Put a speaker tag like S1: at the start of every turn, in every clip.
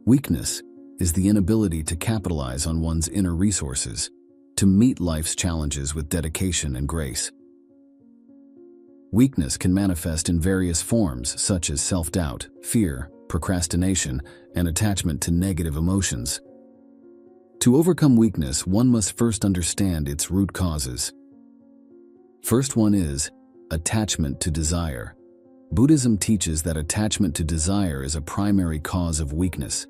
S1: Weakness is the inability to capitalize on one's inner resources, to meet life's challenges with dedication and grace. Weakness can manifest in various forms such as self-doubt, fear, procrastination, and attachment to negative emotions. To overcome weakness, one must first understand its root causes. First one is attachment to desire. Buddhism teaches that attachment to desire is a primary cause of weakness.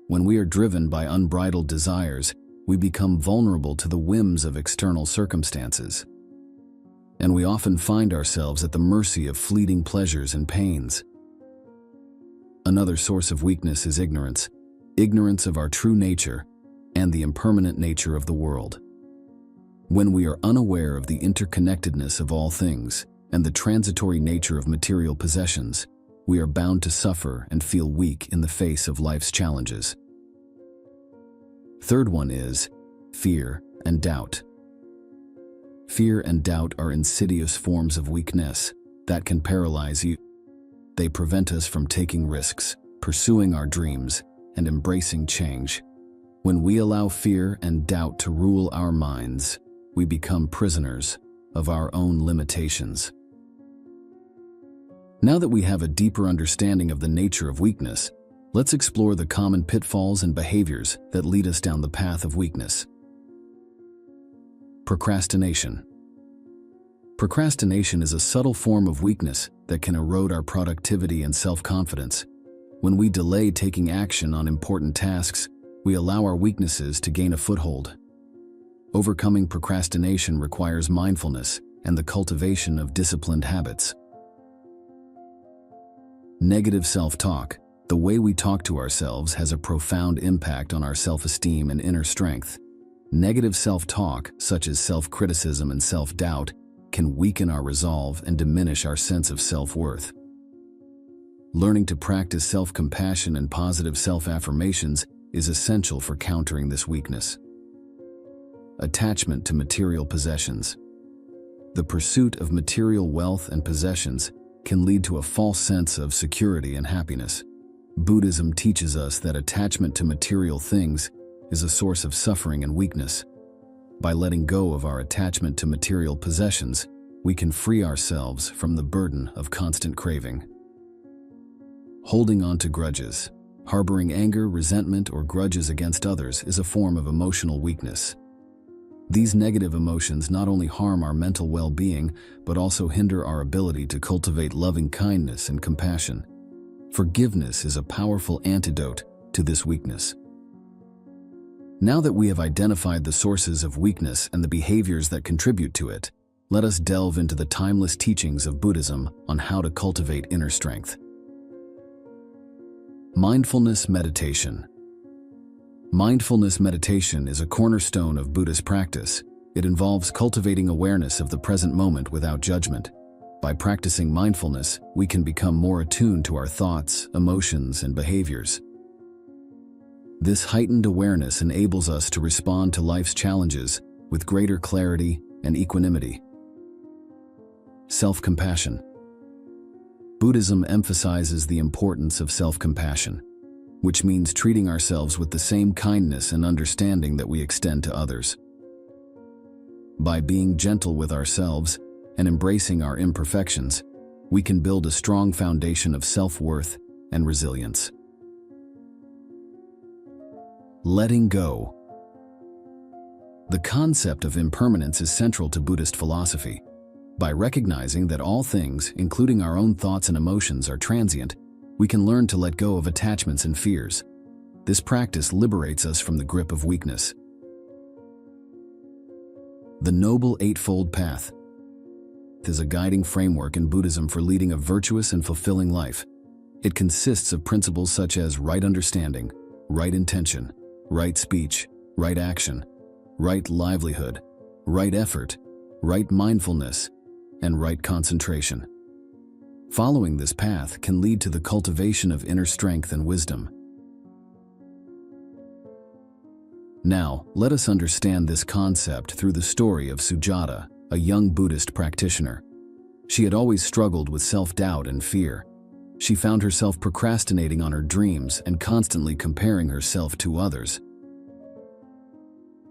S1: When we are driven by unbridled desires, we become vulnerable to the whims of external circumstances. And we often find ourselves at the mercy of fleeting pleasures and pains. Another source of weakness is ignorance of our true nature and the impermanent nature of the world. When we are unaware of the interconnectedness of all things and the transitory nature of material possessions, we are bound to suffer and feel weak in the face of life's challenges. Third one is fear and doubt. Fear and doubt are insidious forms of weakness that can paralyze you. They prevent us from taking risks, pursuing our dreams, and embracing change. When we allow fear and doubt to rule our minds, we become prisoners of our own limitations. Now that we have a deeper understanding of the nature of weakness, let's explore the common pitfalls and behaviors that lead us down the path of weakness. Procrastination. Procrastination is a subtle form of weakness that can erode our productivity and self-confidence. When we delay taking action on important tasks, we allow our weaknesses to gain a foothold. Overcoming procrastination requires mindfulness and the cultivation of disciplined habits. Negative self-talk. The way we talk to ourselves has a profound impact on our self-esteem and inner strength. Negative self-talk, such as self-criticism and self-doubt, can weaken our resolve and diminish our sense of self-worth. Learning to practice self-compassion and positive self-affirmations is essential for countering this weakness. Attachment to material possessions. The pursuit of material wealth and possessions can lead to a false sense of security and happiness. Buddhism teaches us that attachment to material things is a source of suffering and weakness. By letting go of our attachment to material possessions, we can free ourselves from the burden of constant craving. Holding on to grudges. Harboring anger, resentment, or grudges against others is a form of emotional weakness. These negative emotions not only harm our mental well-being, but also hinder our ability to cultivate loving kindness and compassion. Forgiveness is a powerful antidote to this weakness. Now that we have identified the sources of weakness and the behaviors that contribute to it, let us delve into the timeless teachings of Buddhism on how to cultivate inner strength. Mindfulness meditation. Mindfulness meditation is a cornerstone of Buddhist practice. It involves cultivating awareness of the present moment without judgment. By practicing mindfulness, we can become more attuned to our thoughts, emotions, and behaviors. This heightened awareness enables us to respond to life's challenges with greater clarity and equanimity. Self-compassion. Buddhism emphasizes the importance of self-compassion, which means treating ourselves with the same kindness and understanding that we extend to others. By being gentle with ourselves and embracing our imperfections, we can build a strong foundation of self-worth and resilience. Letting go. The concept of impermanence is central to Buddhist philosophy. By recognizing that all things, including our own thoughts and emotions, are transient, we can learn to let go of attachments and fears. This practice liberates us from the grip of weakness. The Noble Eightfold Path is a guiding framework in Buddhism for leading a virtuous and fulfilling life. It consists of principles such as right understanding, right intention, right speech, right action, right livelihood, right effort, right mindfulness, and right concentration. Following this path can lead to the cultivation of inner strength and wisdom. Now, let us understand this concept through the story of Sujata, a young Buddhist practitioner. She had always struggled with self-doubt and fear. She found herself procrastinating on her dreams and constantly comparing herself to others.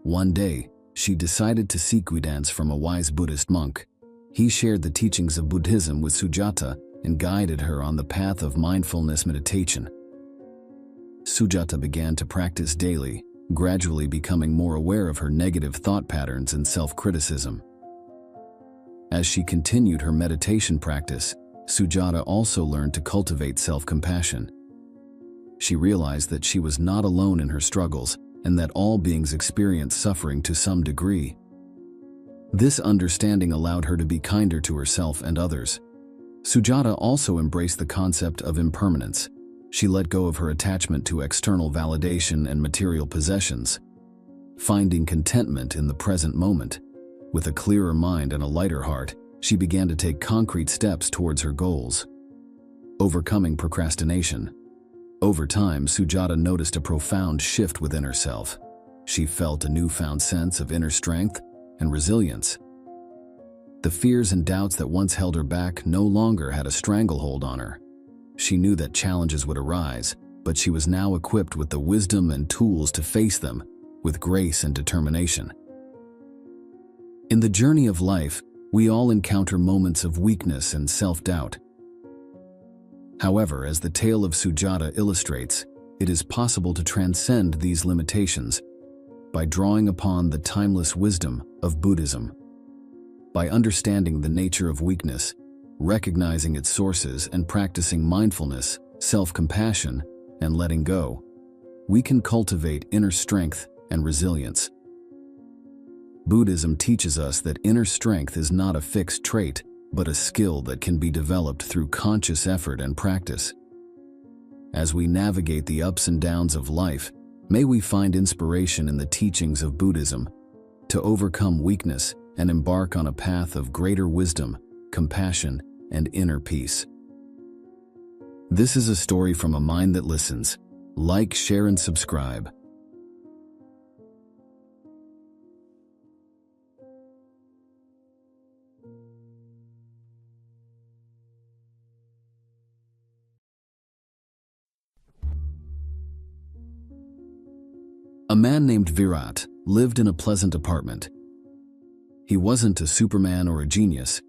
S1: One day, she decided to seek guidance from a wise Buddhist monk. He shared the teachings of Buddhism with Sujata and guided her on the path of mindfulness meditation. Sujata began to practice daily, gradually becoming more aware of her negative thought patterns and self-criticism. As she continued her meditation practice, Sujata also learned to cultivate self-compassion. She realized that she was not alone in her struggles and that all beings experience suffering to some degree. This understanding allowed her to be kinder to herself and others. Sujata also embraced the concept of impermanence. She let go of her attachment to external validation and material possessions, finding contentment in the present moment. With a clearer mind and a lighter heart, she began to take concrete steps towards her goals. Overcoming procrastination. Over time, Sujata noticed a profound shift within herself. She felt a newfound sense of inner strength and resilience. The fears and doubts that once held her back no longer had a stranglehold on her. She knew that challenges would arise, but she was now equipped with the wisdom and tools to face them with grace and determination. In the journey of life, we all encounter moments of weakness and self-doubt. However, as the tale of Sujata illustrates, it is possible to transcend these limitations by drawing upon the timeless wisdom of Buddhism. By understanding the nature of weakness, recognizing its sources, and practicing mindfulness, self-compassion, and letting go, we can cultivate inner strength and resilience. Buddhism teaches us that inner strength is not a fixed trait, but a skill that can be developed through conscious effort and practice. As we navigate the ups and downs of life, may we find inspiration in the teachings of Buddhism to overcome weakness and embark on a path of greater wisdom, compassion, and inner peace. This is a story from a mind that listens. Like, share, and subscribe. A man named Virat lived in a pleasant apartment. He wasn't a Superman or a genius.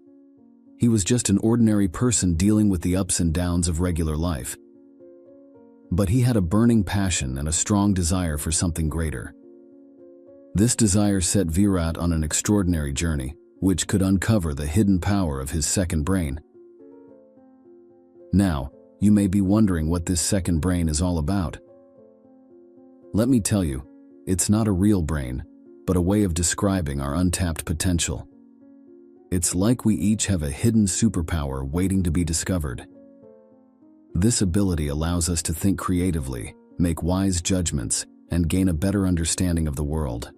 S1: He was just an ordinary person dealing with the ups and downs of regular life. But he had a burning passion and a strong desire for something greater. This desire set Virat on an extraordinary journey, which could uncover the hidden power of his second brain. Now, you may be wondering what this second brain is all about. Let me tell you, it's not a real brain, but a way of describing our untapped potential. It's like we each have a hidden superpower waiting to be discovered. This ability allows us to think creatively, make wise judgments, and gain a better understanding of the world.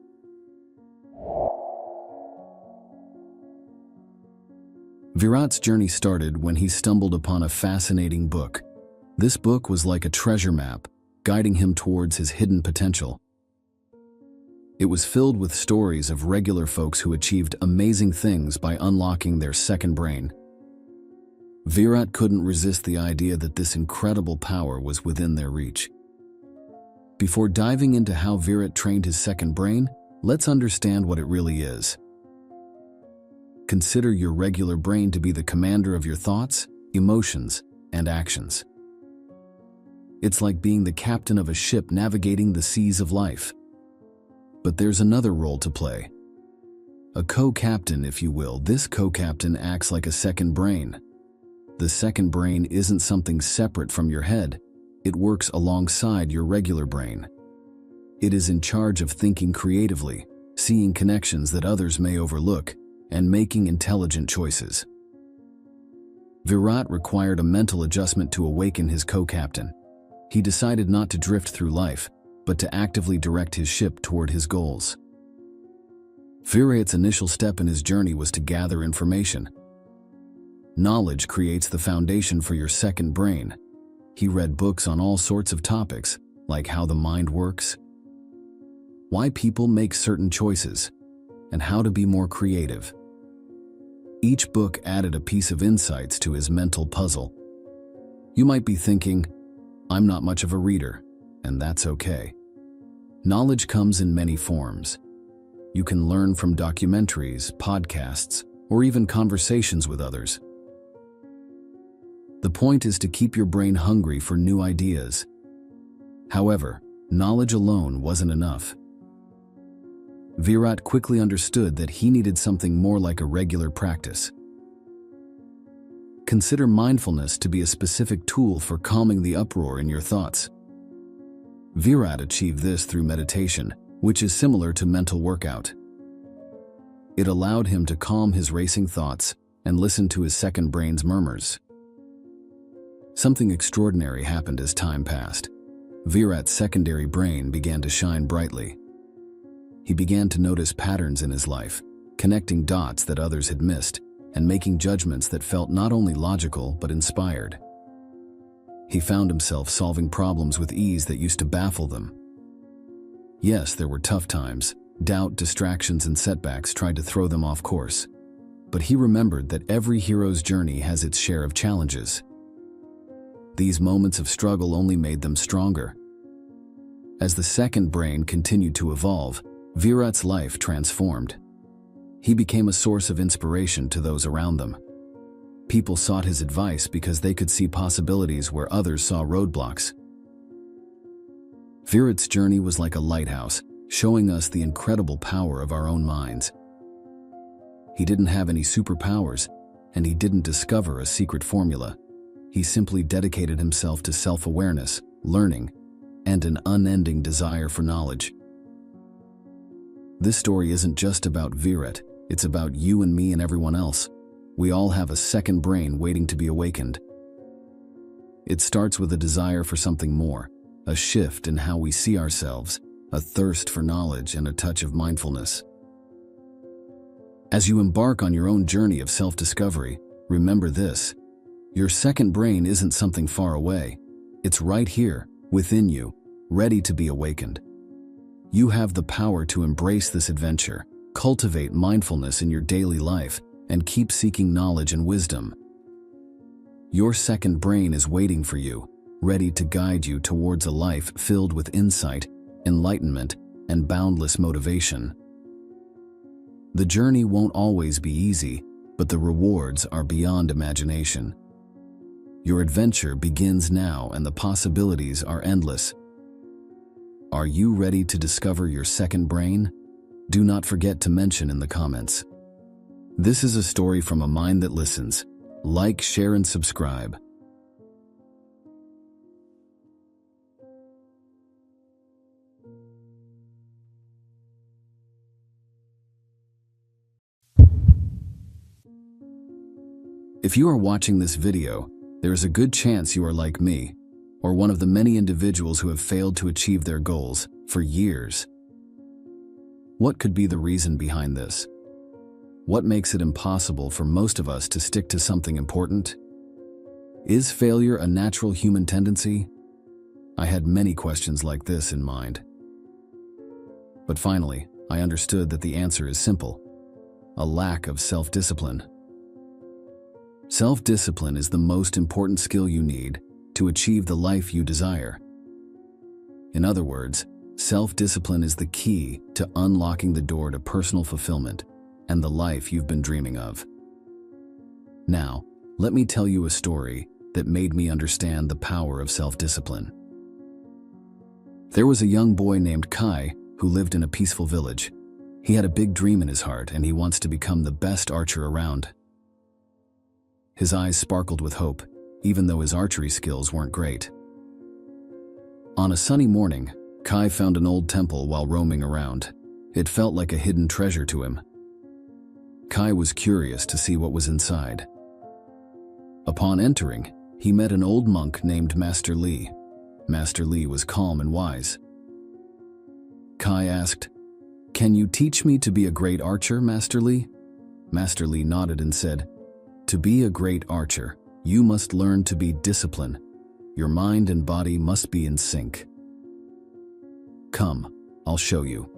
S1: Virat's journey started when he stumbled upon a fascinating book. This book was like a treasure map, guiding him towards his hidden potential. It was filled with stories of regular folks who achieved amazing things by unlocking their second brain. Virat couldn't resist the idea that this incredible power was within their reach. Before diving into how Virat trained his second brain, let's understand what it really is. Consider your regular brain to be the commander of your thoughts, emotions, and actions. It's like being the captain of a ship navigating the seas of life. But there's another role to play. A co-captain, if you will. This co-captain acts like a second brain. The second brain isn't something separate from your head. It works alongside your regular brain. It is in charge of thinking creatively, seeing connections that others may overlook, and making intelligent choices. Virat required a mental adjustment to awaken his co-captain. He decided not to drift through life, but to actively direct his ship toward his goals. Virat's initial step in his journey was to gather information. Knowledge creates the foundation for your second brain. He read books on all sorts of topics, like how the mind works, why people make certain choices, and how to be more creative. Each book added a piece of insights to his mental puzzle. You might be thinking, I'm not much of a reader, and that's okay. Knowledge comes in many forms. You can learn from documentaries, podcasts, or even conversations with others. The point is to keep your brain hungry for new ideas. However, knowledge alone wasn't enough. Virat quickly understood that he needed something more like a regular practice. Consider mindfulness to be a specific tool for calming the uproar in your thoughts. Virat achieved this through meditation, which is similar to mental workout. It allowed him to calm his racing thoughts and listen to his second brain's murmurs. Something extraordinary happened as time passed. Virat's secondary brain began to shine brightly. He began to notice patterns in his life, connecting dots that others had missed, and making judgments that felt not only logical but inspired. He found himself solving problems with ease that used to baffle them. Yes, there were tough times. Doubt, distractions, and setbacks tried to throw them off course. But he remembered that every hero's journey has its share of challenges. These moments of struggle only made them stronger. As the second brain continued to evolve, Virat's life transformed. He became a source of inspiration to those around them. People sought his advice because they could see possibilities where others saw roadblocks. Virat's journey was like a lighthouse, showing us the incredible power of our own minds. He didn't have any superpowers, and he didn't discover a secret formula. He simply dedicated himself to self-awareness, learning, and an unending desire for knowledge. This story isn't just about Virat, it's about you and me and everyone else. We all have a second brain waiting to be awakened. It starts with a desire for something more, a shift in how we see ourselves, a thirst for knowledge, and a touch of mindfulness. As you embark on your own journey of self-discovery, remember this: your second brain isn't something far away. It's right here, within you, ready to be awakened. You have the power to embrace this adventure, cultivate mindfulness in your daily life, and keep seeking knowledge and wisdom. Your second brain is waiting for you, ready to guide you towards a life filled with insight, enlightenment, and boundless motivation. The journey won't always be easy, but the rewards are beyond imagination. Your adventure begins now, and the possibilities are endless. Are you ready to discover your second brain? Do not forget to mention in the comments. This is a story from a mind that listens. Like, share, and subscribe. If you are watching this video, there is a good chance you are like me, or one of the many individuals who have failed to achieve their goals for years. What could be the reason behind this? What makes it impossible for most of us to stick to something important? Is failure a natural human tendency? I had many questions like this in mind. But finally, I understood that the answer is simple: a lack of self-discipline. Self-discipline is the most important skill you need to achieve the life you desire. In other words, self-discipline is the key to unlocking the door to personal fulfillment and the life you've been dreaming of. Now, let me tell you a story that made me understand the power of self-discipline. There was a young boy named Kai who lived in a peaceful village. He had a big dream in his heart, and he wants to become the best archer around. His eyes sparkled with hope, even though his archery skills weren't great. On a sunny morning, Kai found an old temple while roaming around. It felt like a hidden treasure to him. Kai was curious to see what was inside. Upon entering, he met an old monk named Master Li. Master Li was calm and wise. Kai asked, "Can you teach me to be a great archer, Master Li?" Master Li nodded and said, "To be a great archer, you must learn to be disciplined. Your mind and body must be in sync. Come, I'll show you."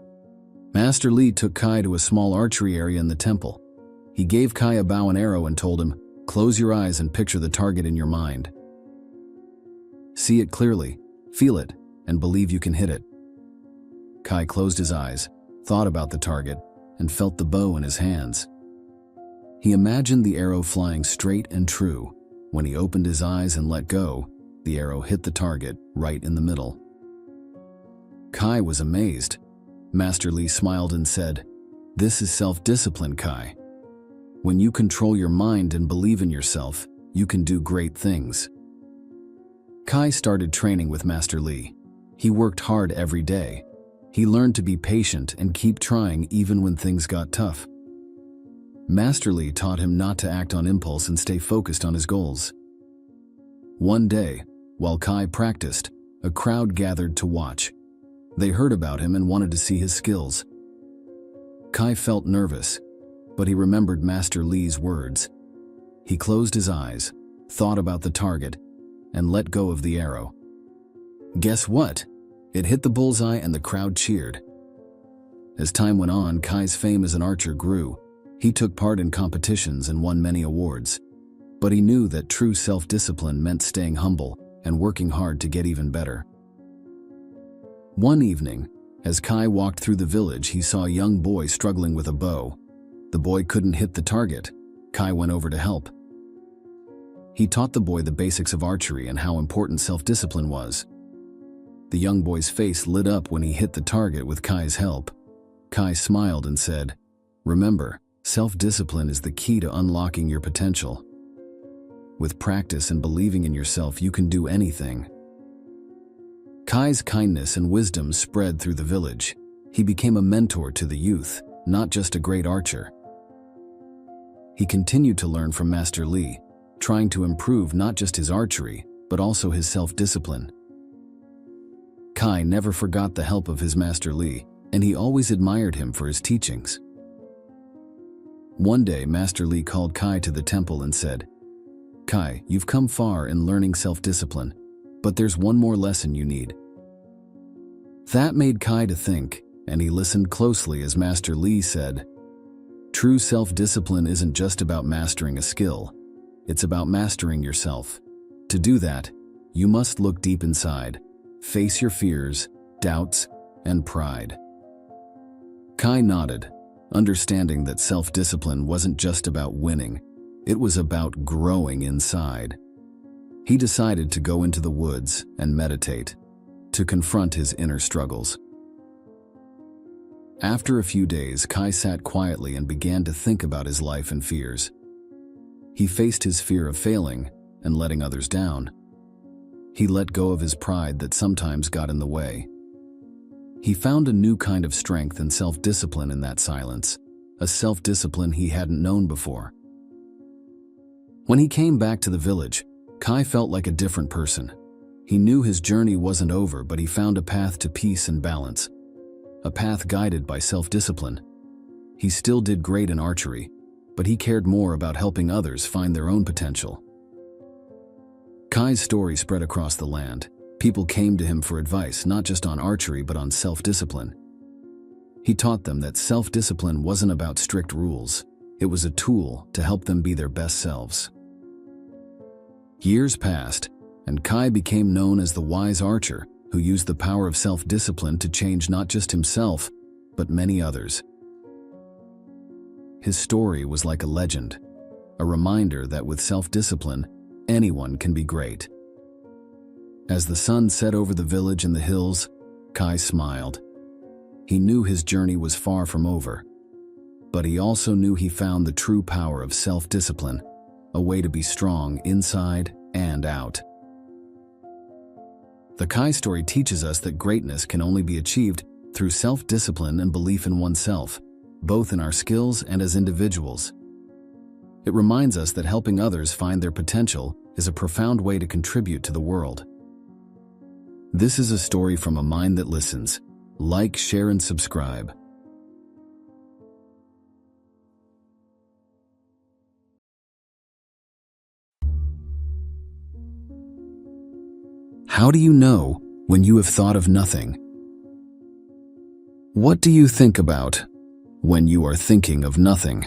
S1: Master Li took Kai to a small archery area in the temple. He gave Kai a bow and arrow and told him, "Close your eyes and picture the target in your mind." See it clearly, feel it, and believe you can hit it. Kai closed his eyes, thought about the target, and felt the bow in his hands. He imagined the arrow flying straight and true. When he opened his eyes and let go, the arrow hit the target right in the middle. Kai was amazed. Master Li smiled and said, "This is self-discipline, Kai. When you control your mind and believe in yourself, you can do great things." Kai started training with Master Li. He worked hard every day. He learned to be patient and keep trying even when things got tough. Master Li taught him not to act on impulse and stay focused on his goals. One day, while Kai practiced, a crowd gathered to watch. They heard about him and wanted to see his skills. Kai felt nervous, but he remembered Master Li's words. He closed his eyes, thought about the target, and let go of the arrow. Guess what? It hit the bullseye and the crowd cheered. As time went on, Kai's fame as an archer grew. He took part in competitions and won many awards. But he knew that true self-discipline meant staying humble and working hard to get even better. One evening, as Kai walked through the village, he saw a young boy struggling with a bow. The boy couldn't hit the target. Kai went over to help. He taught the boy the basics of archery and how important self-discipline was. The young boy's face lit up when he hit the target with Kai's help. Kai smiled and said, "Remember, self-discipline is the key to unlocking your potential. With practice and believing in yourself, you can do anything." Kai's kindness and wisdom spread through the village. He became a mentor to the youth, not just a great archer. He continued to learn from Master Li, trying to improve not just his archery, but also his self-discipline. Kai never forgot the help of his Master Li, and he always admired him for his teachings. One day, Master Li called Kai to the temple and said, "Kai, you've come far in learning self-discipline, but there's one more lesson you need." That made Kai to think, and he listened closely as Master Li said, "True self-discipline isn't just about mastering a skill. It's about mastering yourself. To do that, you must look deep inside, face your fears, doubts, and pride." Kai nodded, understanding that self-discipline wasn't just about winning. It was about growing inside. He decided to go into the woods and meditate, to confront his inner struggles. After a few days, Kai sat quietly and began to think about his life and fears. He faced his fear of failing and letting others down. He let go of his pride that sometimes got in the way. He found a new kind of strength and self-discipline in that silence, a self-discipline he hadn't known before. When he came back to the village, Kai felt like a different person. He knew his journey wasn't over, but he found a path to peace and balance, a path guided by self-discipline. He still did great in archery, but he cared more about helping others find their own potential. Kai's story spread across the land. People came to him for advice, not just on archery, but on self-discipline. He taught them that self-discipline wasn't about strict rules. It was a tool to help them be their best selves. Years passed, and Kai became known as the wise archer who used the power of self-discipline to change not just himself, but many others. His story was like a legend, a reminder that with self-discipline, anyone can be great. As the sun set over the village and the hills, Kai smiled. He knew his journey was far from over, but he also knew he found the true power of self-discipline, a way to be strong inside and out. The Kai story teaches us that greatness can only be achieved through self-discipline and belief in oneself, both in our skills and as individuals. It reminds us that helping others find their potential is a profound way to contribute to the world. This is a story from a mind that listens. Like, share, and subscribe. How do you know when you have thought of nothing? What do you think about when you are thinking of nothing?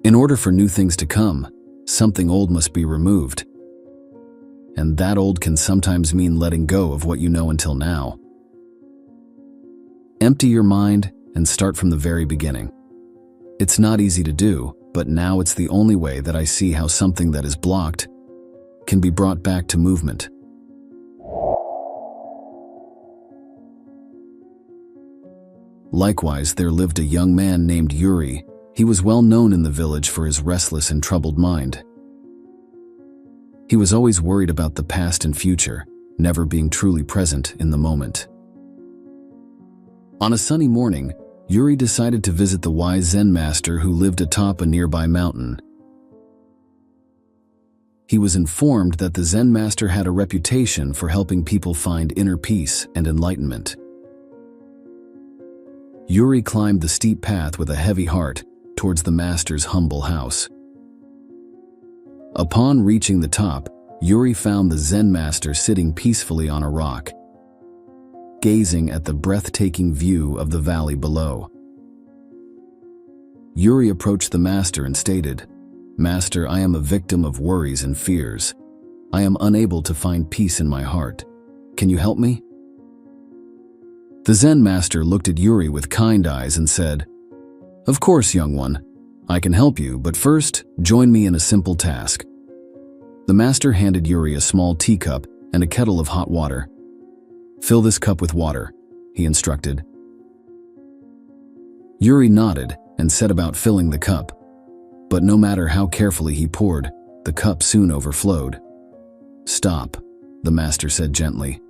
S1: In order for new things to come, something old must be removed. and that old can sometimes mean letting go of what you know until now. Empty your mind and start from the very beginning. It's not easy to do, but now it's the only way that I see how something that is blocked can be brought back to movement. Likewise, there lived a young man named Yuri. He was well known in the village for his restless and troubled mind. He was always worried about the past and future, never being truly present in the moment. On a sunny morning, Yuri decided to visit the wise Zen master who lived atop a nearby mountain. He was informed that the Zen master had a reputation for helping people find inner peace and enlightenment. Yuri climbed the steep path with a heavy heart towards the master's humble house. Upon reaching the top, Yuri found the Zen master sitting peacefully on a rock, gazing at the breathtaking view of the valley below. Yuri approached the master and stated, "Master, I am a victim of worries and fears. I am unable to find peace in my heart. Can you help me?" The Zen master looked at Yuri with kind eyes and said, "Of course, young one. I can help you, but first, join me in a simple task." The master handed Yuri a small teacup and a kettle of hot water. "Fill this cup with water," he instructed. Yuri nodded and set about filling the cup, but no matter how carefully he poured, the cup soon overflowed. "Stop," the master said gently.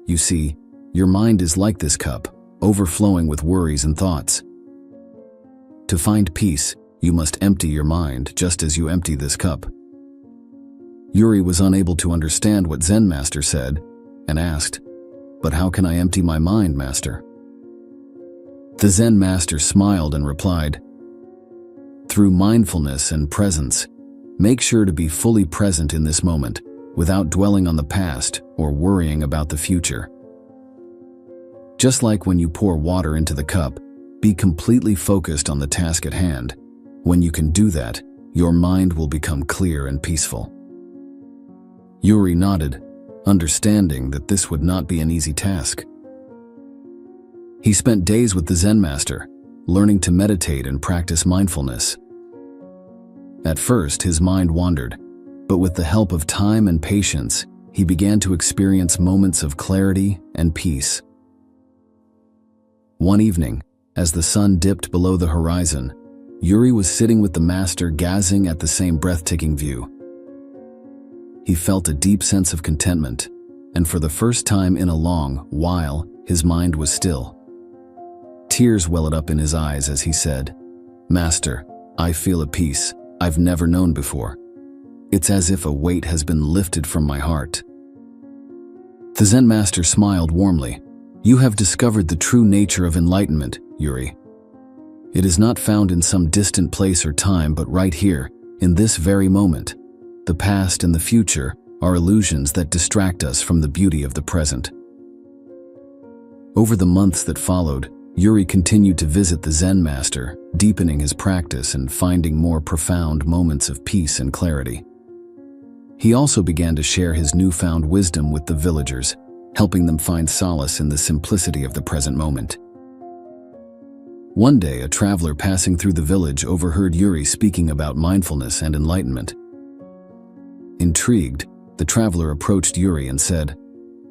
S1: "You see, your mind is like this cup, overflowing with worries and thoughts. To find peace, you must empty your mind just as you empty this cup." Yuri was unable to understand what Zen master said and asked, "But how can I empty my mind, master?" The Zen master smiled and replied, "Through mindfulness and presence, make sure to be fully present in this moment without dwelling on the past or worrying about the future. Just like when you pour water into the cup, be completely focused on the task at hand. When you can do that, your mind will become clear and peaceful." Yuri nodded, understanding that this would not be an easy task. He spent days with the Zen master, learning to meditate and practice mindfulness. At first, his mind wandered, but with the help of time and patience, he began to experience moments of clarity and peace. One evening, as the sun dipped below the horizon, Yuri was sitting with the master gazing at the same breathtaking view. He felt a deep sense of contentment, and for the first time in a long while, his mind was still. Tears welled up in his eyes as he said, "Master, I feel a peace I've never known before. It's as if a weight has been lifted from my heart." The Zen master smiled warmly. "You have discovered the true nature of enlightenment, Yuri. It is not found in some distant place or time, but right here, in this very moment. The past and the future are illusions that distract us from the beauty of the present." Over the months that followed, Yuri continued to visit the Zen master, deepening his practice and finding more profound moments of peace and clarity. He also began to share his newfound wisdom with the villagers, helping them find solace in the simplicity of the present moment. One day, a traveler passing through the village overheard Yuri speaking about mindfulness and enlightenment. Intrigued, the traveler approached Yuri and said,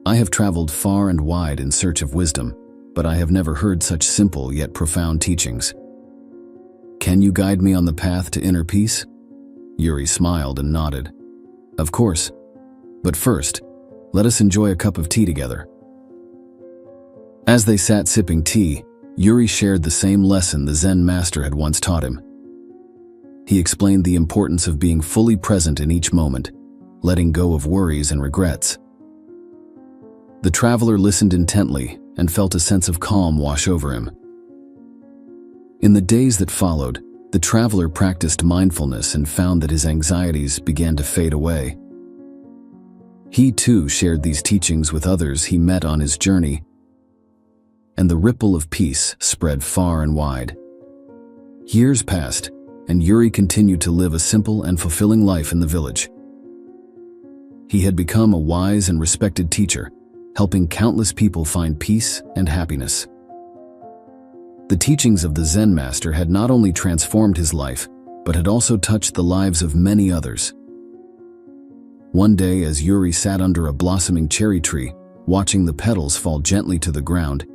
S1: "I have traveled far and wide in search of wisdom, but I have never heard such simple yet profound teachings. Can you guide me on the path to inner peace?" Yuri smiled and nodded. "Of course. But first, let us enjoy a cup of tea together." As they sat sipping tea, Yuri shared the same lesson the Zen master had once taught him. He explained the importance of being fully present in each moment, letting go of worries and regrets. The traveler listened intently and felt a sense of calm wash over him. In the days that followed, the traveler practiced mindfulness and found that his anxieties began to fade away. He too shared these teachings with others he met on his journey, and the ripple of peace spread far and wide. Years passed, and Yuri continued to live a simple and fulfilling life in the village. He had become a wise and respected teacher, helping countless people find peace and happiness. The teachings of the Zen master had not only transformed his life, but had also touched the lives of many others. One day, as Yuri sat under a blossoming cherry tree, watching the petals fall gently to the ground,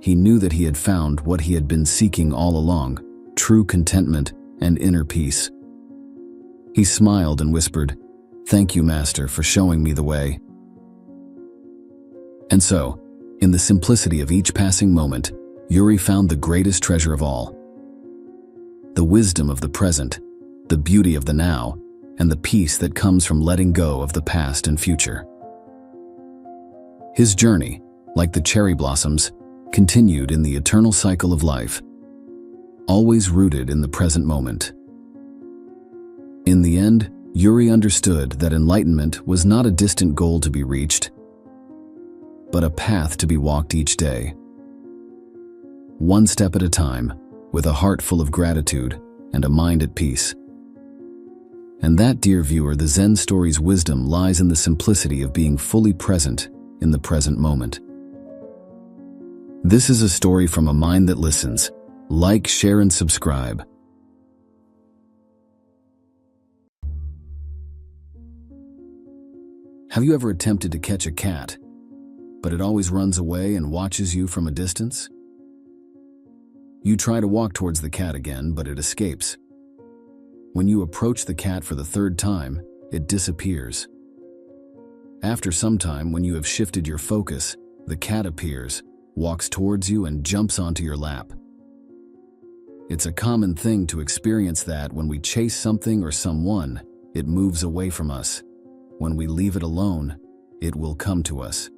S1: he knew that he had found what he had been seeking all along: true contentment and inner peace. He smiled and whispered, "Thank you, Master, for showing me the way." And so, in the simplicity of each passing moment, Yuri found the greatest treasure of all: the wisdom of the present, the beauty of the now, and the peace that comes from letting go of the past and future. His journey, like the cherry blossoms, continued in the eternal cycle of life, always rooted in the present moment. In the end, Yuri understood that enlightenment was not a distant goal to be reached, but a path to be walked each day, one step at a time, with a heart full of gratitude and a mind at peace. And that, dear viewer, the Zen story's wisdom lies in the simplicity of being fully present in the present moment. This is a story from a mind that listens. Like, share, and subscribe. Have you ever attempted to catch a cat, but it always runs away and watches you from a distance? You try to walk towards the cat again, but it escapes. When you approach the cat for the third time, it disappears. After some time, when you have shifted your focus, the cat appears, walks towards you, and jumps onto your lap. It's a common thing to experience that when we chase something or someone, it moves away from us. When we leave it alone, it will come to us.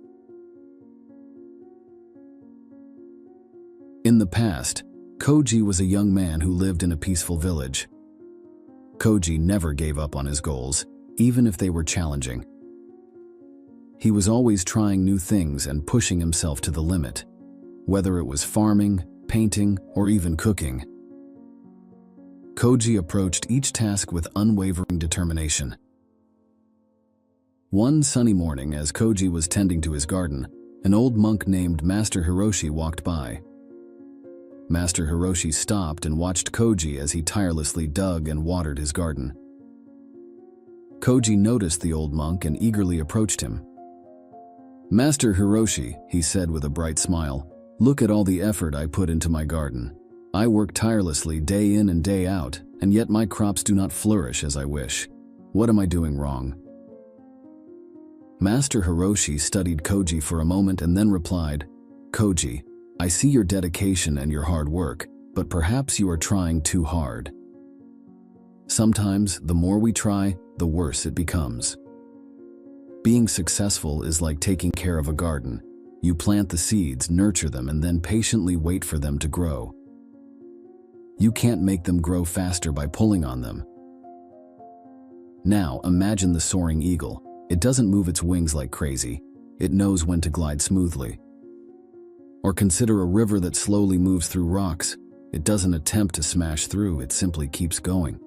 S1: In the past, Koji was a young man who lived in a peaceful village. Koji never gave up on his goals, even if they were challenging. He was always trying new things and pushing himself to the limit, whether it was farming, painting, or even cooking. Koji approached each task with unwavering determination. One sunny morning, as Koji was tending to his garden, an old monk named Master Hiroshi walked by. Master Hiroshi stopped and watched Koji as he tirelessly dug and watered his garden. Koji noticed the old monk and eagerly approached him. "Master Hiroshi," he said with a bright smile, "look at all the effort I put into my garden. I work tirelessly day in and day out, and yet my crops do not flourish as I wish. What am I doing wrong?" Master Hiroshi studied Koji for a moment and then replied, "Koji, I see your dedication and your hard work, but perhaps you are trying too hard. Sometimes, the more we try, the worse it becomes. Being successful is like taking care of a garden. You plant the seeds, nurture them, and then patiently wait for them to grow. You can't make them grow faster by pulling on them. Now, imagine the soaring eagle. It doesn't move its wings like crazy. It knows when to glide smoothly. Or consider a river that slowly moves through rocks. It doesn't attempt to smash through, it simply keeps going."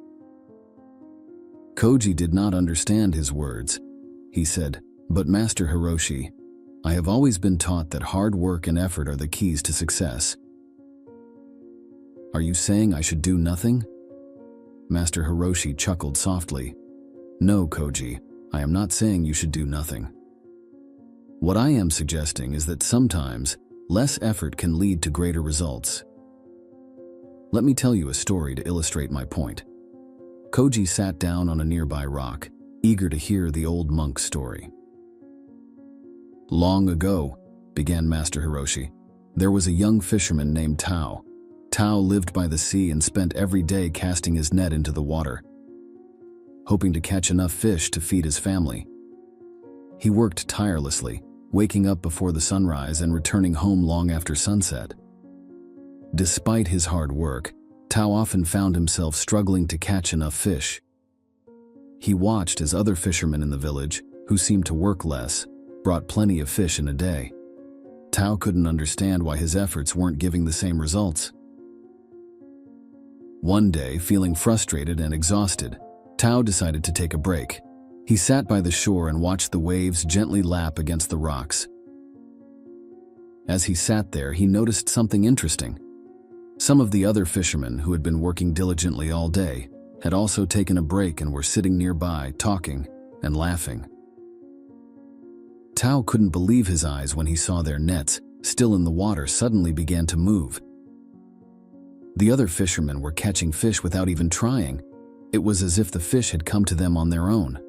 S1: Koji did not understand his words. He said, "But Master Hiroshi, I have always been taught that hard work and effort are the keys to success. Are you saying I should do nothing?" Master Hiroshi chuckled softly. "No, Koji, I am not saying you should do nothing. What I am suggesting is that sometimes less effort can lead to greater results. Let me tell you a story to illustrate my point." Koji sat down on a nearby rock, eager to hear the old monk's story. "Long ago," began Master Hiroshi, "there was a young fisherman named Tao. Tao lived by the sea and spent every day casting his net into the water, hoping to catch enough fish to feed his family. He worked tirelessly, waking up before the sunrise and returning home long after sunset. Despite his hard work, Tao often found himself struggling to catch enough fish. He watched as other fishermen in the village, who seemed to work less, brought plenty of fish in a day. Tao couldn't understand why his efforts weren't giving the same results. One day, feeling frustrated and exhausted, Tao decided to take a break. He sat by the shore and watched the waves gently lap against the rocks. As he sat there, he noticed something interesting. Some of the other fishermen who had been working diligently all day had also taken a break and were sitting nearby, talking and laughing. Tao couldn't believe his eyes when he saw their nets, still in the water, suddenly began to move. The other fishermen were catching fish without even trying. It was as if the fish had come to them on their own.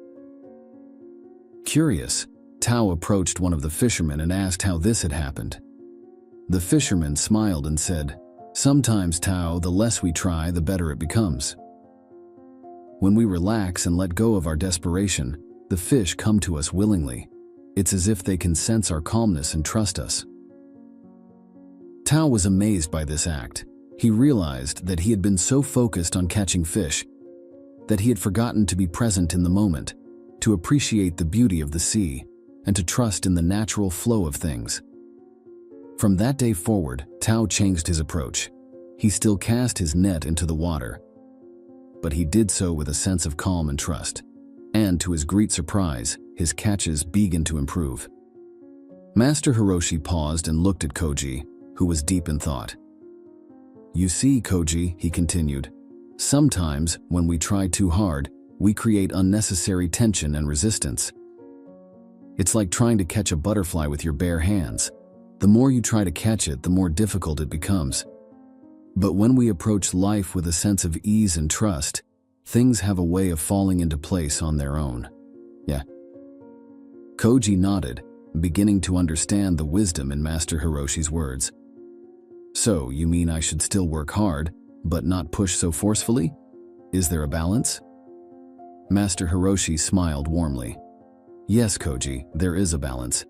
S1: Curious, Tao approached one of the fishermen and asked how this had happened. The fisherman smiled and said, "Sometimes, Tao, the less we try, the better it becomes. When we relax and let go of our desperation, the fish come to us willingly. It's as if they can sense our calmness and trust us." Tao was amazed by this act. He realized that he had been so focused on catching fish that he had forgotten to be present in the moment, to appreciate the beauty of the sea, and to trust in the natural flow of things. From that day forward, Tao changed his approach. He still cast his net into the water, but he did so with a sense of calm and trust. And to his great surprise, his catches began to improve. Master Hiroshi paused and looked at Koji, who was deep in thought. "You see, Koji," he continued, "sometimes when we try too hard, we create unnecessary tension and resistance. It's like trying to catch a butterfly with your bare hands. The more you try to catch it, the more difficult it becomes. But when we approach life with a sense of ease and trust, things have a way of falling into place on their own." Yeah. Koji nodded, beginning to understand the wisdom in Master Hiroshi's words. "So, you mean I should still work hard, but not push so forcefully? Is there a balance?" Master Hiroshi smiled warmly. "Yes, Koji, there is a balance.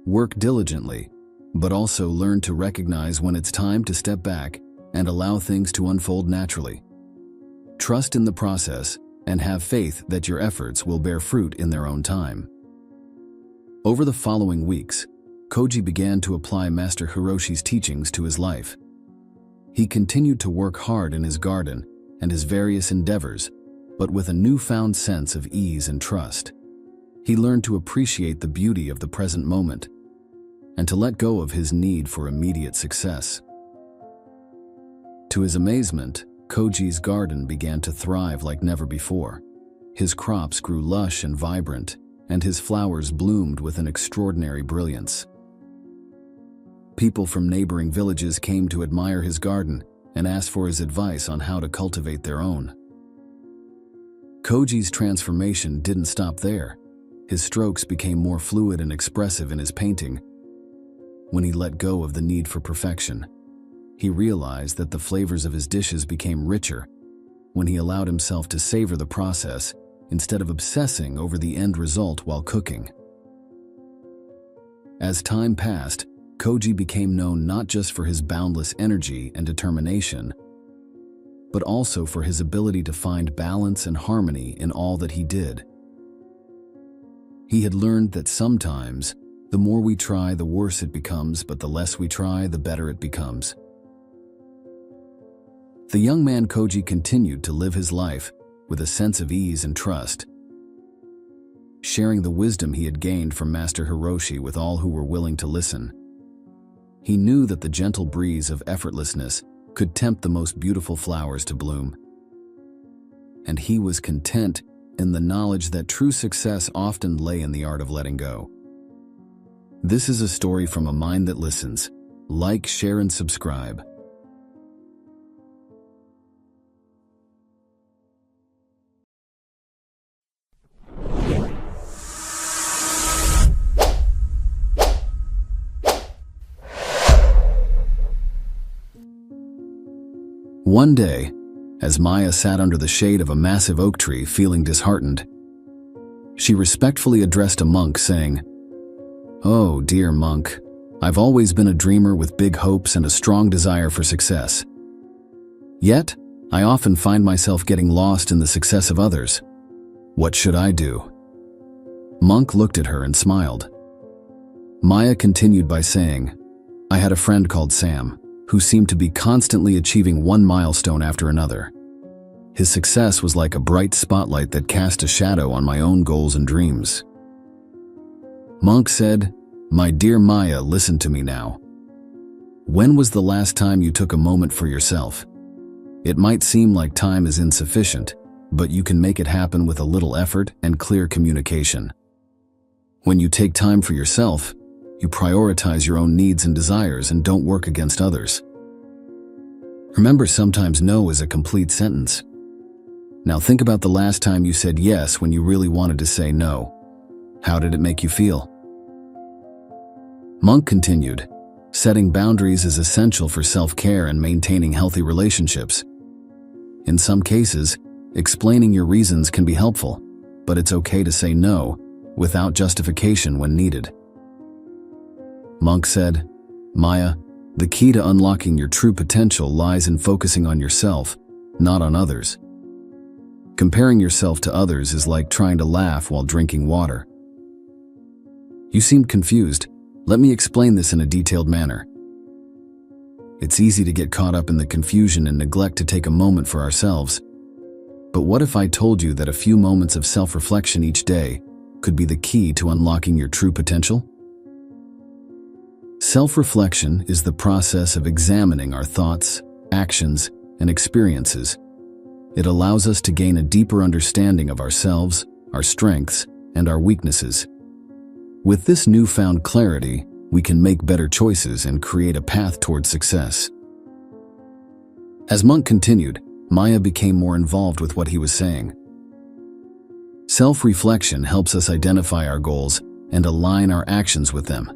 S1: Work diligently, but also learn to recognize when it's time to step back and allow things to unfold naturally. Trust in the process and have faith that your efforts will bear fruit in their own time." Over the following weeks, Koji began to apply Master Hiroshi's teachings to his life. He continued to work hard in his garden and his various endeavors, but with a newfound sense of ease and trust. He learned to appreciate the beauty of the present moment and to let go of his need for immediate success. To his amazement, Koji's garden began to thrive like never before. His crops grew lush and vibrant, and his flowers bloomed with an extraordinary brilliance. People from neighboring villages came to admire his garden and asked for his advice on how to cultivate their own. Koji's transformation didn't stop there. His strokes became more fluid and expressive in his painting. When he let go of the need for perfection, he realized that the flavors of his dishes became richer when he allowed himself to savor the process instead of obsessing over the end result while cooking. As time passed, Koji became known not just for his boundless energy and determination, but also for his ability to find balance and harmony in all that he did. He had learned that sometimes, the more we try, the worse it becomes, but the less we try, the better it becomes. The young man Koji continued to live his life with a sense of ease and trust, sharing the wisdom he had gained from Master Hiroshi with all who were willing to listen. He knew that the gentle breeze of effortlessness could tempt the most beautiful flowers to bloom. And he was content in the knowledge that true success often lay in the art of letting go. This is a story from a mind that listens. Like, share, and subscribe. One day, as Maya sat under the shade of a massive oak tree feeling disheartened, she respectfully addressed a monk saying, "Oh, dear monk, I've always been a dreamer with big hopes and a strong desire for success. Yet, I often find myself getting lost in the success of others. What should I do?" Monk looked at her and smiled. Maya continued by saying, "I had a friend called Sam, who seemed to be constantly achieving one milestone after another. His success was like a bright spotlight that cast a shadow on my own goals and dreams. Monk said, "My dear Maya, listen to me now. When was the last time you took a moment for yourself? It might seem like time is insufficient, but you can make it happen with a little effort and clear communication. When you take time for yourself, you prioritize your own needs and desires and don't work against others. Remember, sometimes no is a complete sentence. Now think about the last time you said yes when you really wanted to say no. How did it make you feel?" Monk continued, "Setting boundaries is essential for self-care and maintaining healthy relationships. In some cases, explaining your reasons can be helpful, but it's okay to say no without justification when needed." Monk said, "Maya, the key to unlocking your true potential lies in focusing on yourself, not on others. Comparing yourself to others is like trying to laugh while drinking water." You seemed confused. Let me explain this in a detailed manner. It's easy to get caught up in the confusion and neglect to take a moment for ourselves. But what if I told you that a few moments of self-reflection each day could be the key to unlocking your true potential? Self-reflection is the process of examining our thoughts, actions, and experiences. It allows us to gain a deeper understanding of ourselves, our strengths, and our weaknesses. With this newfound clarity, we can make better choices and create a path towards success. As Monk continued, Maya became more involved with what he was saying. Self-reflection helps us identify our goals and align our actions with them.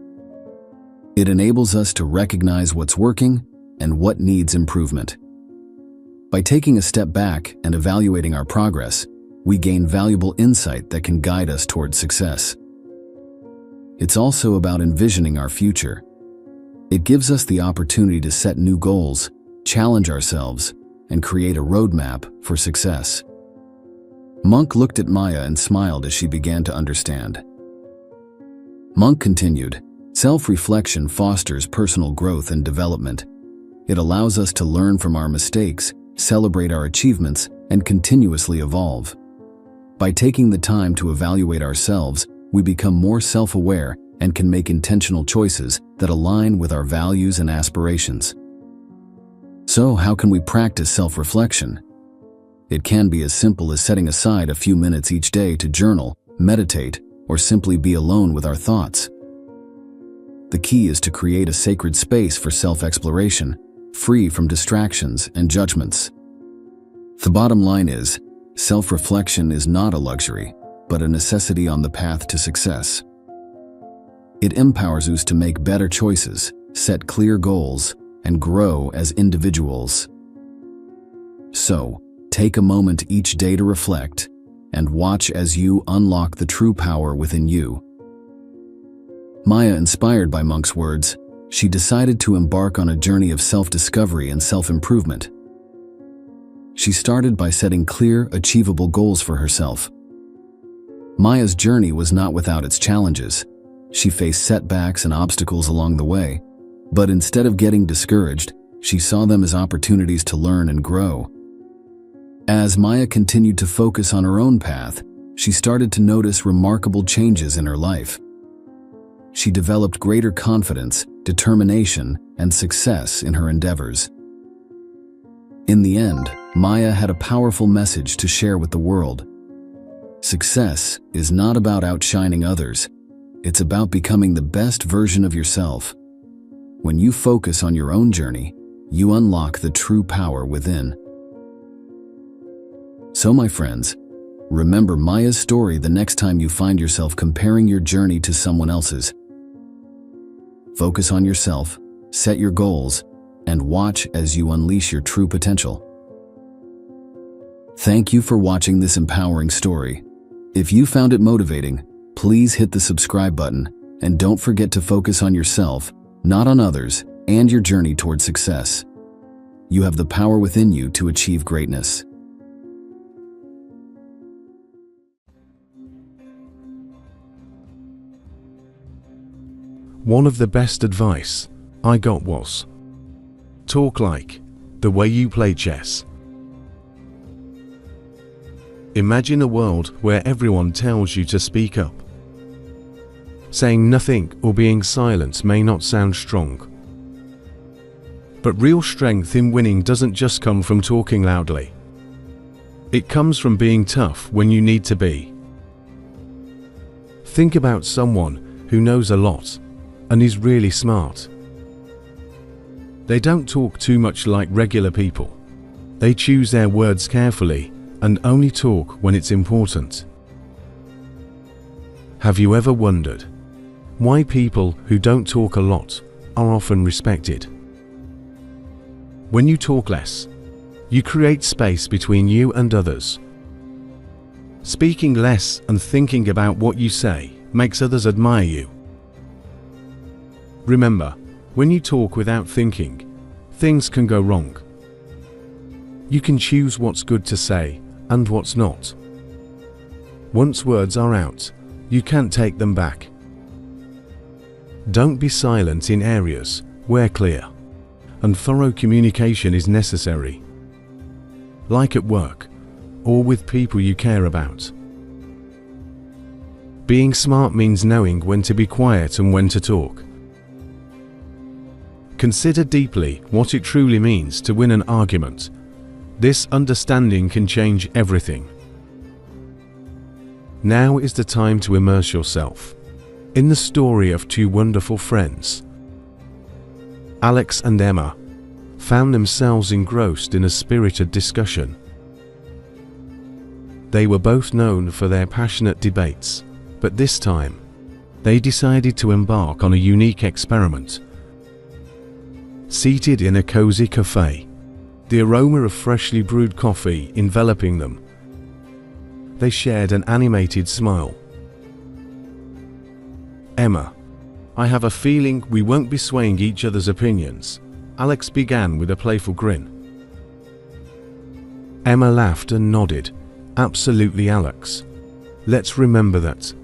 S1: It enables us to recognize what's working and what needs improvement. By taking a step back and evaluating our progress, we gain valuable insight that can guide us towards success. It's also about envisioning our future. It gives us the opportunity to set new goals, challenge ourselves, and create a roadmap for success. Monk looked at Maya and smiled as she began to understand. Monk continued, "Self-reflection fosters personal growth and development. It allows us to learn from our mistakes, celebrate our achievements, and continuously evolve. By taking the time to evaluate ourselves, we become more self-aware and can make intentional choices that align with our values and aspirations." So, how can we practice self-reflection? It can be as simple as setting aside a few minutes each day to journal, meditate, or simply be alone with our thoughts. The key is to create a sacred space for self-exploration, free from distractions and judgments. The bottom line is, self-reflection is not a luxury, but a necessity on the path to success. It empowers us to make better choices, set clear goals, and grow as individuals. So, take a moment each day to reflect and watch as you unlock the true power within you. Maya, inspired by Monk's words, she decided to embark on a journey of self-discovery and self-improvement. She started by setting clear, achievable goals for herself. Maya's journey was not without its challenges. She faced setbacks and obstacles along the way, but instead of getting discouraged, she saw them as opportunities to learn and grow. As Maya continued to focus on her own path, she started to notice remarkable changes in her life. She developed greater confidence, determination, and success in her endeavors. In the end, Maya had a powerful message to share with the world. Success is not about outshining others. It's about becoming the best version of yourself. When you focus on your own journey, you unlock the true power within. So, my friends, remember Maya's story the next time you find yourself comparing your journey to someone else's. Focus on yourself, set your goals, and watch as you unleash your true potential. Thank you for watching this empowering story. If you found it motivating, please hit the subscribe button, and don't forget to focus on yourself, not on others, and your journey toward success. You have the power within you to achieve greatness.
S2: One of the best advice I got was, talk like the way you play chess. Imagine a world where everyone tells you to speak up. Saying nothing or being silent may not sound strong. But real strength in winning doesn't just come from talking loudly. It comes from being tough when you need to be. Think about someone who knows a lot and is really smart. They don't talk too much like regular people. They choose their words carefully and only talk when it's important. Have you ever wondered why people who don't talk a lot are often respected? When you talk less, you create space between you and others. Speaking less and thinking about what you say makes others admire you. Remember, when you talk without thinking, things can go wrong. You can choose what's good to say and what's not. Once words are out, you can't take them back. Don't be silent in areas where clear and thorough communication is necessary, like at work or with people you care about. Being smart means knowing when to be quiet and when to talk. Consider deeply what it truly means to win an argument. This understanding can change everything. Now is the time to immerse yourself in the story of two wonderful friends. Alex and Emma found themselves engrossed in a spirited discussion. They were both known for their passionate debates, but this time, they decided to embark on a unique experiment. Seated in a cozy cafe, the aroma of freshly brewed coffee enveloping them, they shared an animated smile. "Emma, I have a feeling we won't be swaying each other's opinions," Alex began with a playful grin. Emma laughed and nodded. "Absolutely, Alex. Let's remember that.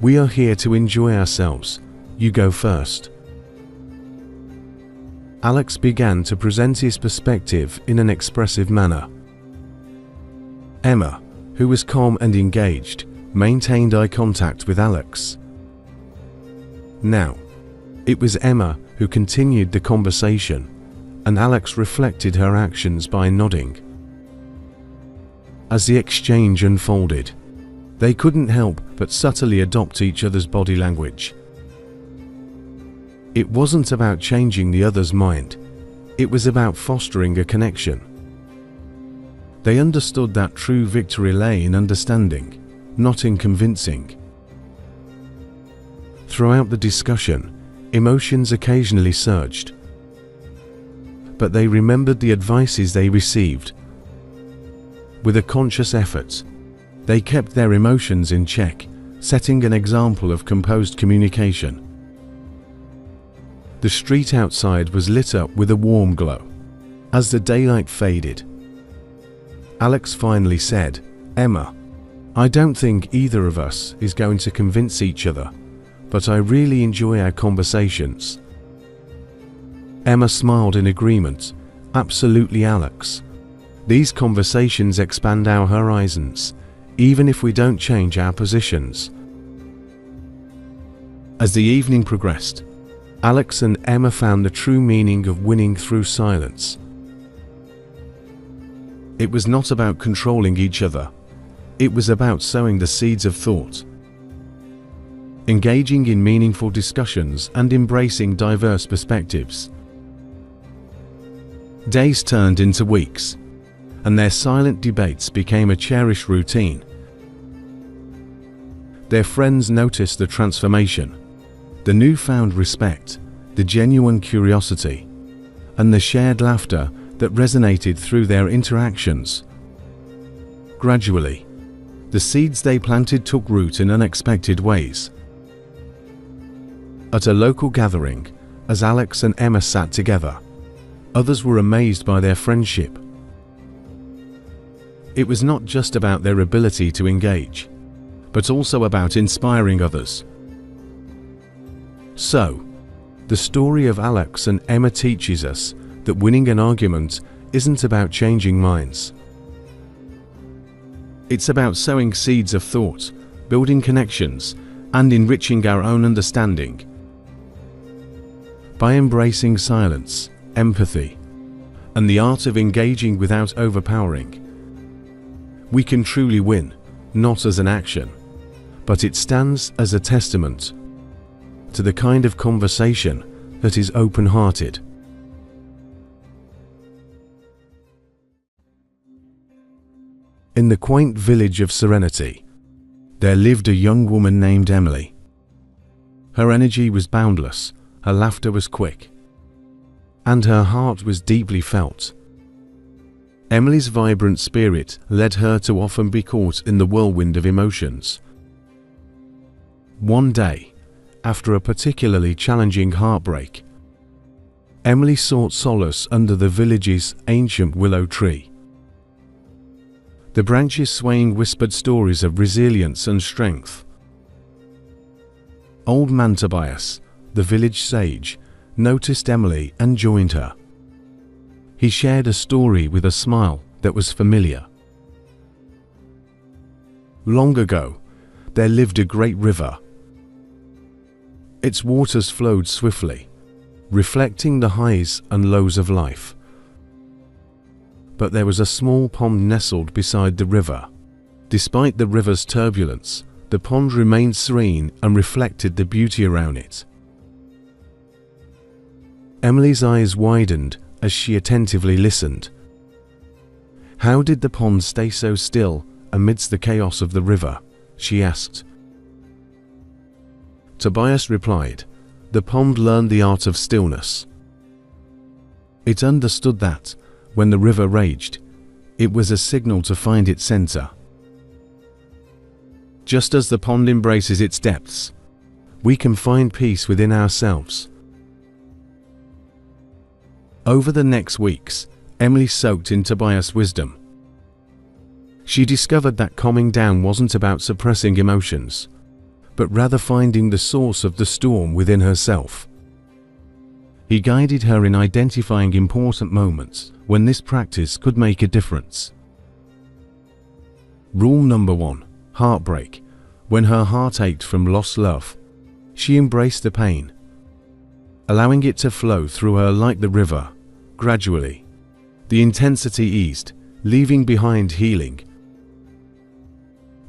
S2: We are here to enjoy ourselves. You go first." Alex began to present his perspective in an expressive manner. Emma, who was calm and engaged, maintained eye contact with Alex. Now, it was Emma who continued the conversation, and Alex reflected her actions by nodding. As the exchange unfolded, they couldn't help but subtly adopt each other's body language. It wasn't about changing the other's mind, it was about fostering a connection. They understood that true victory lay in understanding, not in convincing. Throughout the discussion, emotions occasionally surged, but they remembered the advices they received. With a conscious effort, they kept their emotions in check, setting an example of composed communication. The street outside was lit up with a warm glow. As the daylight faded, Alex finally said, "Emma, I don't think either of us is going to convince each other, but I really enjoy our conversations." Emma smiled in agreement. "Absolutely, Alex. These conversations expand our horizons, even if we don't change our positions." As the evening progressed, Alex and Emma found the true meaning of winning through silence. It was not about controlling each other. It was about sowing the seeds of thought, engaging in meaningful discussions and embracing diverse perspectives. Days turned into weeks, and their silent debates became a cherished routine. Their friends noticed the transformation, the newfound respect, the genuine curiosity, and the shared laughter that resonated through their interactions. Gradually, the seeds they planted took root in unexpected ways. At a local gathering, as Alex and Emma sat together, others were amazed by their friendship. It was not just about their ability to engage, but also about inspiring others. So, the story of Alex and Emma teaches us that winning an argument isn't about changing minds. It's about sowing seeds of thought, building connections, and enriching our own understanding. By embracing silence, empathy, and the art of engaging without overpowering, we can truly win, not as an action, but it stands as a testament to the kind of conversation that is open-hearted. In the quaint village of Serenity, there lived a young woman named Emily. Her energy was boundless, her laughter was quick, and her heart was deeply felt. Emily's vibrant spirit led her to often be caught in the whirlwind of emotions. One day, after a particularly challenging heartbreak, Emily sought solace under the village's ancient willow tree. The branches swaying whispered stories of resilience and strength. Old man Tobias, the village sage, noticed Emily and joined her. He shared a story with a smile that was familiar. Long ago, there lived a great river. Its waters flowed swiftly, reflecting the highs and lows of life. But there was a small pond nestled beside the river. Despite the river's turbulence, the pond remained serene and reflected the beauty around it. Emily's eyes widened as she attentively listened. How did the pond stay so still amidst the chaos of the river? She asked. Tobias replied, the pond learned the art of stillness. It understood that, when the river raged, it was a signal to find its center. Just as the pond embraces its depths, we can find peace within ourselves. Over the next weeks, Emily soaked in Tobias' wisdom. She discovered that calming down wasn't about suppressing emotions, but rather finding the source of the storm within herself. He guided her in identifying important moments when this practice could make a difference. Rule number 1: heartbreak. When her heart ached from lost love, she embraced the pain, allowing it to flow through her like the river. Gradually, the intensity eased, leaving behind healing.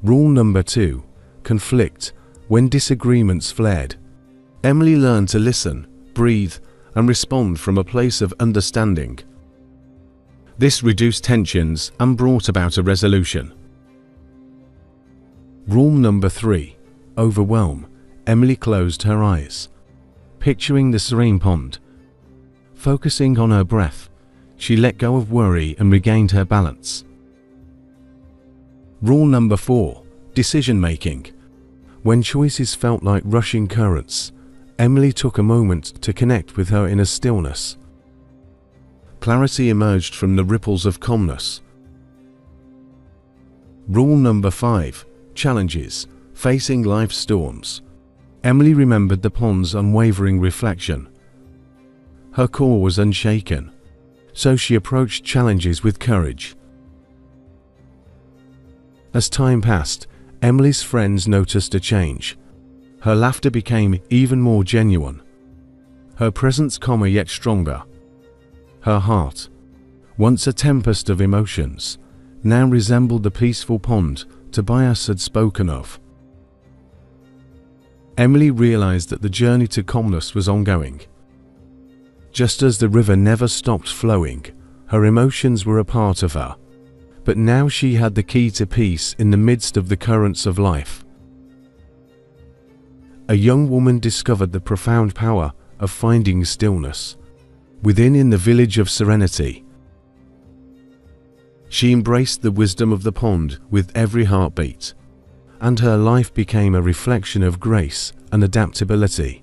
S2: Rule number 2: conflict. When disagreements flared, Emily learned to listen, breathe, and respond from a place of understanding. This reduced tensions and brought about a resolution. Rule number 3: overwhelm. Emily closed her eyes, picturing the serene pond. Focusing on her breath, she let go of worry and regained her balance. Rule number 4: decision-making. When choices felt like rushing currents, Emily took a moment to connect with her inner stillness. Clarity emerged from the ripples of calmness. Rule number 5: challenges. Facing life's storms, Emily remembered the pond's unwavering reflection. Her core was unshaken, so she approached challenges with courage. As time passed, Emily's friends noticed a change. Her laughter became even more genuine, her presence calmer yet stronger. Her heart, once a tempest of emotions, now resembled the peaceful pond Tobias had spoken of. Emily realized that the journey to calmness was ongoing. Just as the river never stopped flowing, her emotions were a part of her. But now she had the key to peace in the midst of the currents of life. A young woman discovered the profound power of finding stillness within in the village of Serenity. She embraced the wisdom of the pond with every heartbeat, and her life became a reflection of grace and adaptability.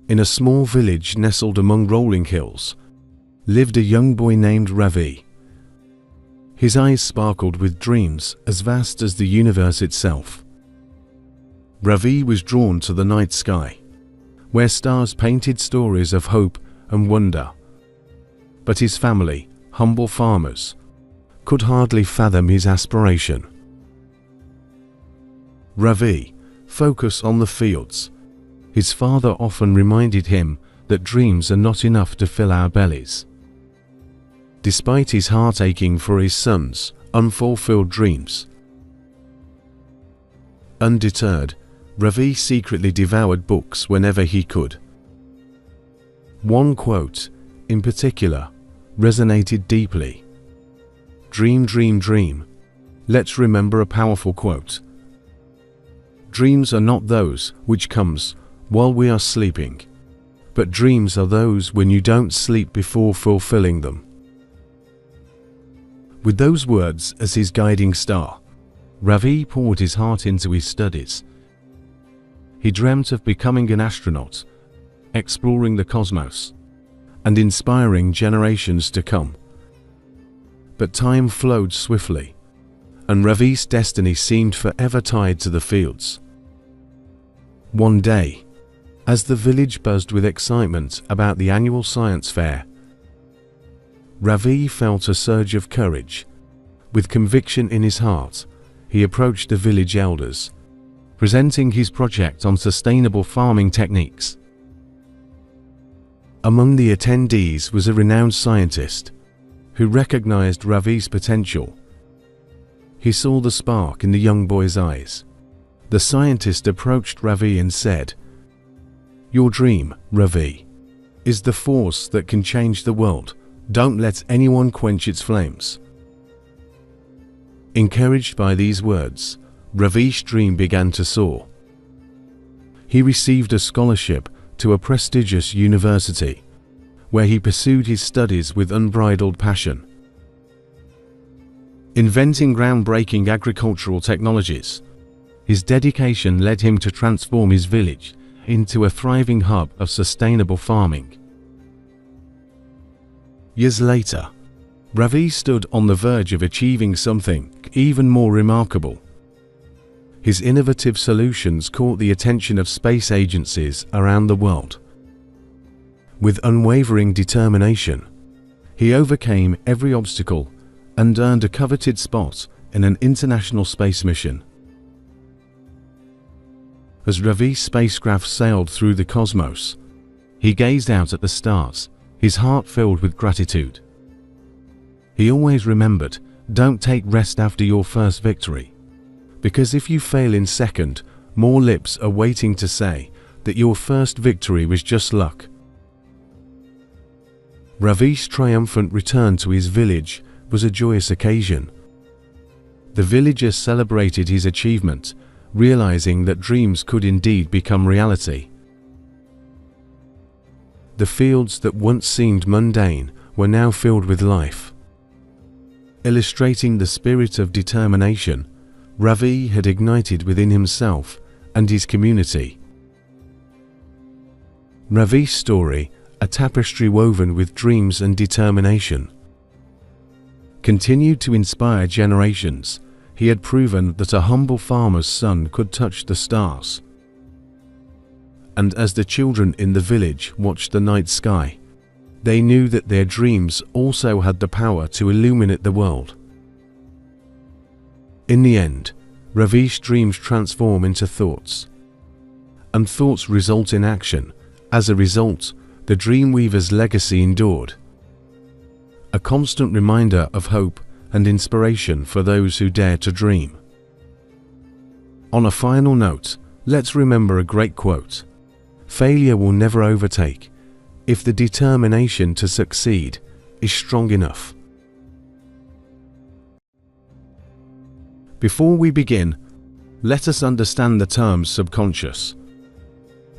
S2: In a small village nestled among rolling hills, lived a young boy named Ravi. His eyes sparkled with dreams as vast as the universe itself. Ravi was drawn to the night sky, where stars painted stories of hope and wonder. But his family, humble farmers, could hardly fathom his aspiration. Ravi, focus on the fields. His father often reminded him that dreams are not enough to fill our bellies. Despite his heart aching for his son's unfulfilled dreams, undeterred, Ravi secretly devoured books whenever he could. One quote, in particular, resonated deeply. Dream, dream, dream. Let's remember a powerful quote. Dreams are not those which comes while we are sleeping, but dreams are those when you don't sleep before fulfilling them. With those words as his guiding star, Ravi poured his heart into his studies. He dreamt of becoming an astronaut, exploring the cosmos, and inspiring generations to come. But time flowed swiftly, and Ravi's destiny seemed forever tied to the fields. One day, as the village buzzed with excitement about the annual science fair, Ravi felt a surge of courage. With conviction in his heart, he approached the village elders, presenting his project on sustainable farming techniques. Among the attendees was a renowned scientist who recognized Ravi's potential. He saw the spark in the young boy's eyes. The scientist approached Ravi and said, "Your dream, Ravi, is the force that can change the world. Don't let anyone quench its flames." Encouraged by these words, Ravi's dream began to soar. He received a scholarship to a prestigious university, where he pursued his studies with unbridled passion. Inventing groundbreaking agricultural technologies, his dedication led him to transform his village into a thriving hub of sustainable farming. Years later, Ravi stood on the verge of achieving something even more remarkable. His innovative solutions caught the attention of space agencies around the world. With unwavering determination, he overcame every obstacle and earned a coveted spot in an international space mission. As Ravi's spacecraft sailed through the cosmos, he gazed out at the stars, his heart filled with gratitude. He always remembered, don't take rest after your first victory, because if you fail in second, more lips are waiting to say that your first victory was just luck. Ravi's triumphant return to his village was a joyous occasion. The villagers celebrated his achievement, realizing that dreams could indeed become reality. The fields that once seemed mundane were now filled with life. Illustrating the spirit of determination Ravi had ignited within himself and his community. Ravi's story, a tapestry woven with dreams and determination, continued to inspire generations. He had proven that a humble farmer's son could touch the stars. And as the children in the village watched the night sky, they knew that their dreams also had the power to illuminate the world. In the end, Ravi's dreams transform into thoughts, and thoughts result in action. As a result, the Dreamweaver's legacy endured, a constant reminder of hope and inspiration for those who dare to dream. On a final note, let's remember a great quote: "Failure will never overtake if the determination to succeed is strong enough." Before we begin, let us understand the term subconscious.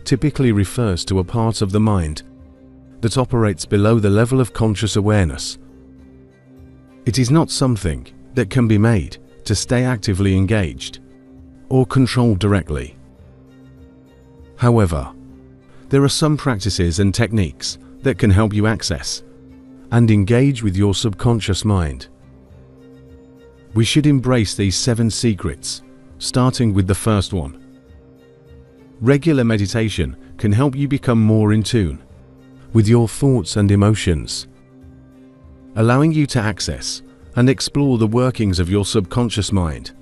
S2: Typically refers to a part of the mind that operates below the level of conscious awareness. It is not something that can be made to stay actively engaged or controlled directly. However, there are some practices and techniques that can help you access and engage with your subconscious mind. We should embrace these 7 secrets, starting with the first one. Regular meditation can help you become more in tune with your thoughts and emotions, allowing you to access and explore the workings of your subconscious mind.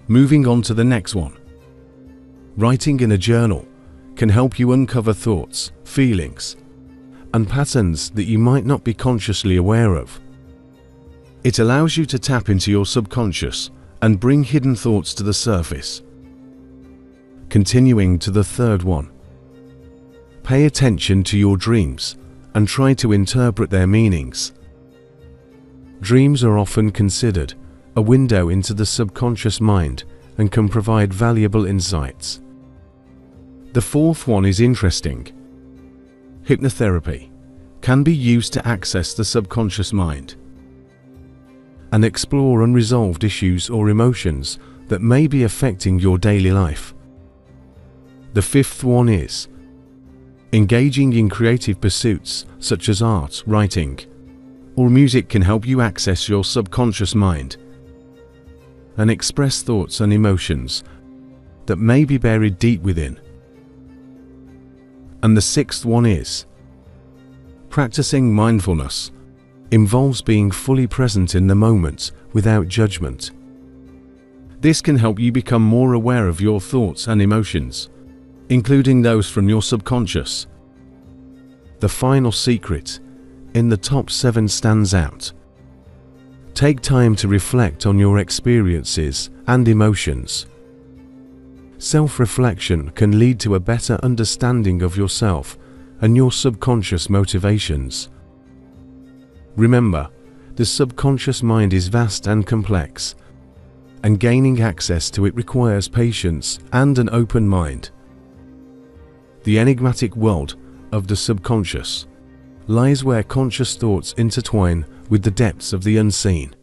S2: Moving on to the next one. Writing in a journal can help you uncover thoughts, feelings, and patterns that you might not be consciously aware of. It allows you to tap into your subconscious and bring hidden thoughts to the surface. Continuing to the third one. Pay attention to your dreams and try to interpret their meanings. Dreams are often considered a window into the subconscious mind and can provide valuable insights. The fourth one is interesting. Hypnotherapy can be used to access the subconscious mind and explore unresolved issues or emotions that may be affecting your daily life. The fifth one is engaging in creative pursuits such as art, writing, or music can help you access your subconscious mind and express thoughts and emotions that may be buried deep within. And the sixth one is practicing mindfulness involves being fully present in the moment without judgment. This can help you become more aware of your thoughts and emotions, including those from your subconscious. The final secret in the top 7 stands out. Take time to reflect on your experiences and emotions. Self-reflection can lead to a better understanding of yourself and your subconscious motivations. Remember, the subconscious mind is vast and complex, and gaining access to it requires patience and an open mind. The enigmatic world of the subconscious lies where conscious thoughts intertwine with the depths of the unseen.